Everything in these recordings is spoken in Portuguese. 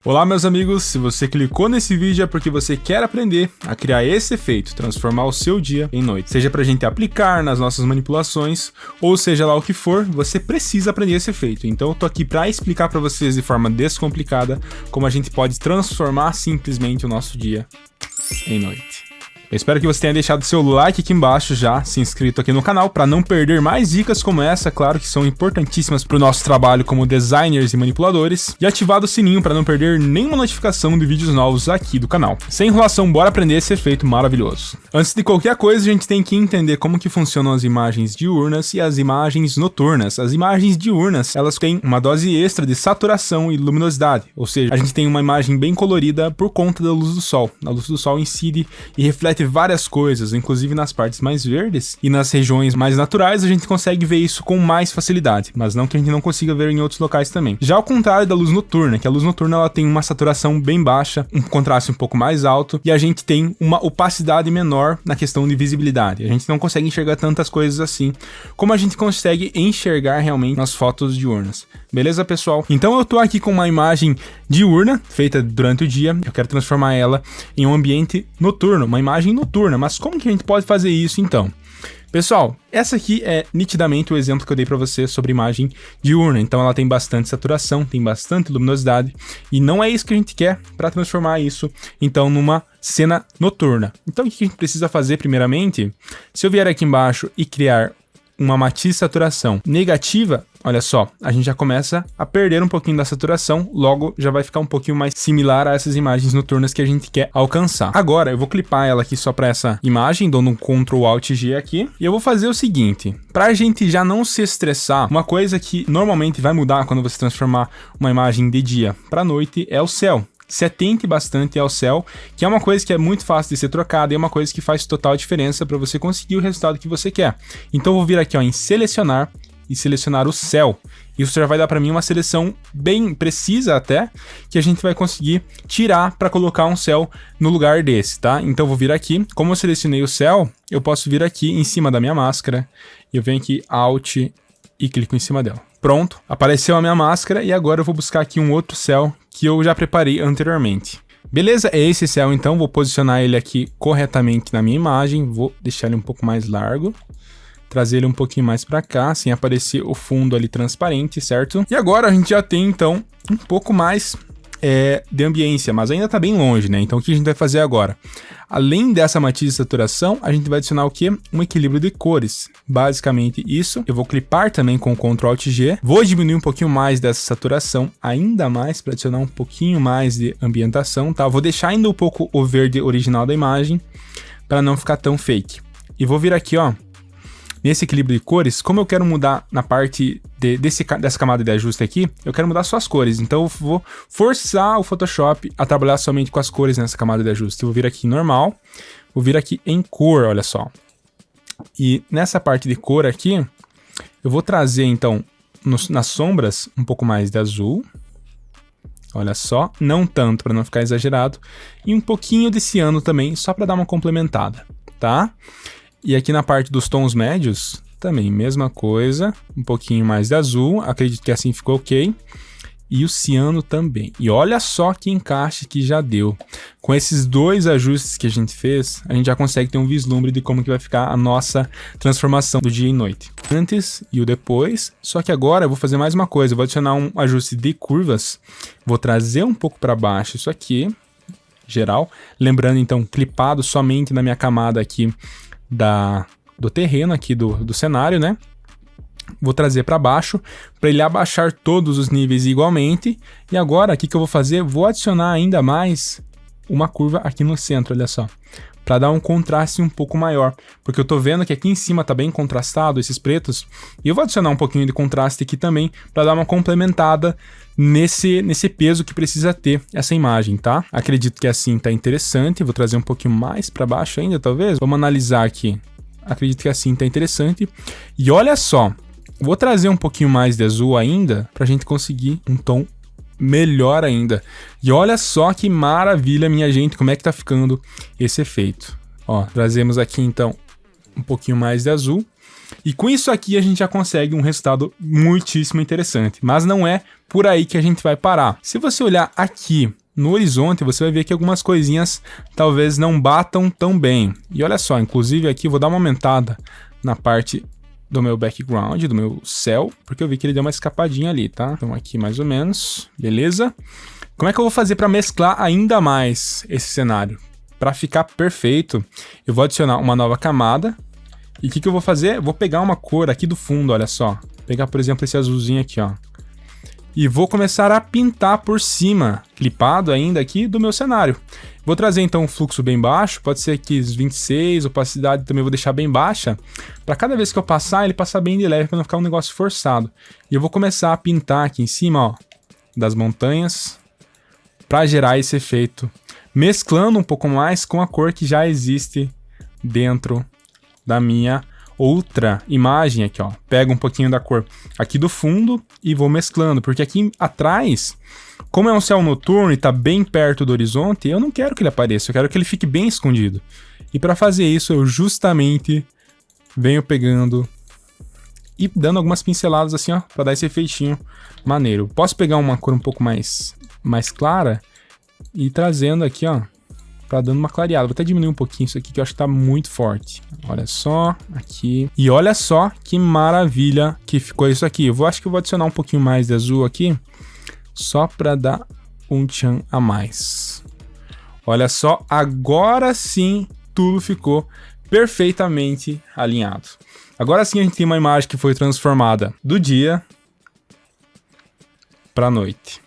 Olá meus amigos, se você clicou nesse vídeo é porque você quer aprender a criar esse efeito, transformar o seu dia em noite. Seja pra gente aplicar nas nossas manipulações, ou seja lá o que for, você precisa aprender esse efeito. Então eu tô aqui pra explicar pra vocês de forma descomplicada como a gente pode transformar simplesmente o nosso dia em noite. Eu espero que você tenha deixado seu like aqui embaixo já, se inscrito aqui no canal para não perder mais dicas como essa, claro que são importantíssimas para o nosso trabalho como designers e manipuladores, e ativado o sininho para não perder nenhuma notificação de vídeos novos aqui do canal. Sem enrolação, bora aprender esse efeito maravilhoso. Antes de qualquer coisa, a gente tem que entender como que funcionam as imagens diurnas e as imagens noturnas. As imagens diurnas, elas têm uma dose extra de saturação e luminosidade, ou seja, a gente tem uma imagem bem colorida por conta da luz do sol. A luz do sol incide e reflete várias coisas, inclusive nas partes mais verdes e nas regiões mais naturais a gente consegue ver isso com mais facilidade, mas não que a gente não consiga ver em outros locais também. Já ao contrário da luz noturna, que a luz noturna ela tem uma saturação bem baixa, um contraste um pouco mais alto e a gente tem uma opacidade menor na questão de visibilidade. A gente não consegue enxergar tantas coisas assim como a gente consegue enxergar realmente nas fotos diurnas. Beleza, pessoal? Então eu tô aqui com uma imagem diurna feita durante o dia, eu quero transformar ela em um ambiente noturno, uma imagem noturna, mas como que a gente pode fazer isso então? Pessoal, essa aqui é nitidamente o exemplo que eu dei para você sobre imagem diurna, então ela tem bastante saturação, tem bastante luminosidade, e não é isso que a gente quer para transformar isso então numa cena noturna. Então o que a gente precisa fazer primeiramente? Se eu vier aqui embaixo e criar uma matiz saturação negativa, olha só, a gente já começa a perder um pouquinho da saturação, logo já vai ficar um pouquinho mais similar a essas imagens noturnas que a gente quer alcançar. Agora eu vou clipar ela aqui só para essa imagem, dando um Ctrl Alt G aqui, e eu vou fazer o seguinte, para a gente já não se estressar, uma coisa que normalmente vai mudar quando você transformar uma imagem de dia para noite é o céu. Se atente bastante ao céu, que é uma coisa que é muito fácil de ser trocada e é uma coisa que faz total diferença para você conseguir o resultado que você quer. Então eu vou vir aqui ó, em selecionar e selecionar o céu. Isso já vai dar para mim uma seleção bem precisa até, que a gente vai conseguir tirar para colocar um céu no lugar desse, tá? Então eu vou vir aqui, como eu selecionei o céu, eu posso vir aqui em cima da minha máscara, eu venho aqui Alt e clico em cima dela. Pronto, apareceu a minha máscara e agora eu vou buscar aqui um outro céu que eu já preparei anteriormente. Beleza, é esse céu então, vou posicionar ele aqui corretamente na minha imagem, vou deixar ele um pouco mais largo, trazer ele um pouquinho mais para cá, sem aparecer o fundo ali transparente, certo? E agora a gente já tem então um pouco mais de ambiência, mas ainda tá bem longe, né? Então o que a gente vai fazer agora? Além dessa matiz de saturação, a gente vai adicionar o quê? Um equilíbrio de cores. Basicamente isso. Eu vou clipar também com o Ctrl Alt G. Vou diminuir um pouquinho mais dessa saturação, ainda mais para adicionar um pouquinho mais de ambientação, tá? Vou deixar ainda um pouco o verde original da imagem, para não ficar tão fake. E vou vir aqui, ó, nesse equilíbrio de cores, como eu quero mudar na parte dessa camada de ajuste aqui, eu quero mudar só as cores. Então eu vou forçar o Photoshop a trabalhar somente com as cores nessa camada de ajuste. Eu vou vir aqui em normal, vou vir aqui em cor, olha só. E nessa parte de cor aqui, eu vou trazer então nas sombras um pouco mais de azul. Olha só, não tanto para não ficar exagerado. E um pouquinho de ciano também, só para dar uma complementada, tá? E aqui na parte dos tons médios, também mesma coisa, um pouquinho mais de azul, acredito que assim ficou ok. E o ciano também. E olha só que encaixe que já deu. Com esses dois ajustes que a gente fez, a gente já consegue ter um vislumbre de como que vai ficar a nossa transformação do dia e noite. Antes e o depois, só que agora eu vou fazer mais uma coisa, eu vou adicionar um ajuste de curvas, vou trazer um pouco para baixo isso aqui, geral, lembrando então, clipado somente na minha camada aqui, do terreno aqui do cenário, né? Vou trazer para baixo para ele abaixar todos os níveis igualmente. E agora, o que eu vou fazer? Vou adicionar ainda mais uma curva aqui no centro, olha só. Para dar um contraste um pouco maior. Porque eu tô vendo que aqui em cima tá bem contrastado, esses pretos. E eu vou adicionar um pouquinho de contraste aqui também para dar uma complementada nesse peso que precisa ter essa imagem, tá? Acredito que assim tá interessante. Vou trazer um pouquinho mais para baixo ainda, talvez. Vamos analisar aqui. Acredito que assim tá interessante. E olha só, vou trazer um pouquinho mais de azul ainda pra gente conseguir um tom melhor ainda. E olha só que maravilha, minha gente, como é que tá ficando esse efeito. Ó, trazemos aqui então um pouquinho mais de azul. E com isso aqui a gente já consegue um resultado muitíssimo interessante. Mas não é por aí que a gente vai parar. Se você olhar aqui no horizonte, você vai ver que algumas coisinhas talvez não batam tão bem. E olha só, inclusive aqui eu vou dar uma aumentada na parte do meu background, do meu céu, porque eu vi que ele deu uma escapadinha ali, tá? Então aqui mais ou menos, beleza? Como é que eu vou fazer para mesclar ainda mais esse cenário? Para ficar perfeito, eu vou adicionar uma nova camada. E o que eu vou fazer? Eu vou pegar uma cor aqui do fundo, olha só. Vou pegar, por exemplo, esse azulzinho aqui, ó. E vou começar a pintar por cima, clipado ainda aqui, do meu cenário. Vou trazer então um fluxo bem baixo, pode ser aqui 26, opacidade também vou deixar bem baixa, para cada vez que eu passar, ele passar bem de leve, para não ficar um negócio forçado. E eu vou começar a pintar aqui em cima, ó, das montanhas, para gerar esse efeito, mesclando um pouco mais com a cor que já existe dentro da minha outra imagem aqui, ó. Pego um pouquinho da cor aqui do fundo e vou mesclando, porque aqui atrás, como é um céu noturno e tá bem perto do horizonte, eu não quero que ele apareça, eu quero que ele fique bem escondido. E para fazer isso, eu justamente venho pegando e dando algumas pinceladas assim, ó, para dar esse efeitinho maneiro. Posso pegar uma cor um pouco mais clara e ir trazendo aqui, ó, pra dando uma clareada. Vou até diminuir um pouquinho isso aqui que eu acho que tá muito forte. Olha só, aqui. E olha só que maravilha que ficou isso aqui. Acho que eu vou adicionar um pouquinho mais de azul aqui, só pra dar um tchan a mais. Olha só, agora sim tudo ficou perfeitamente alinhado. Agora sim a gente tem uma imagem que foi transformada do dia pra noite.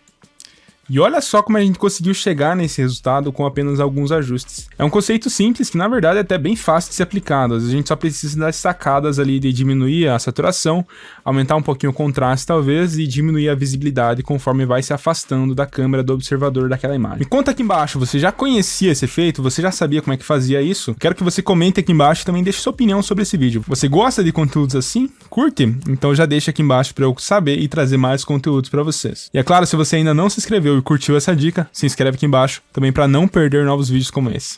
E olha só como a gente conseguiu chegar nesse resultado com apenas alguns ajustes. É um conceito simples que na verdade é até bem fácil de ser aplicado. Às vezes a gente só precisa das sacadas ali de diminuir a saturação, aumentar um pouquinho o contraste talvez e diminuir a visibilidade conforme vai se afastando da câmera do observador daquela imagem. Me conta aqui embaixo, você já conhecia esse efeito? Você já sabia como é que fazia isso? Quero que você comente aqui embaixo e também deixe sua opinião sobre esse vídeo. Você gosta de conteúdos assim? Curte? Então já deixa aqui embaixo para eu saber e trazer mais conteúdos para vocês. E é claro, se você ainda não se inscreveu e curtiu essa dica, se inscreve aqui embaixo também para não perder novos vídeos como esse.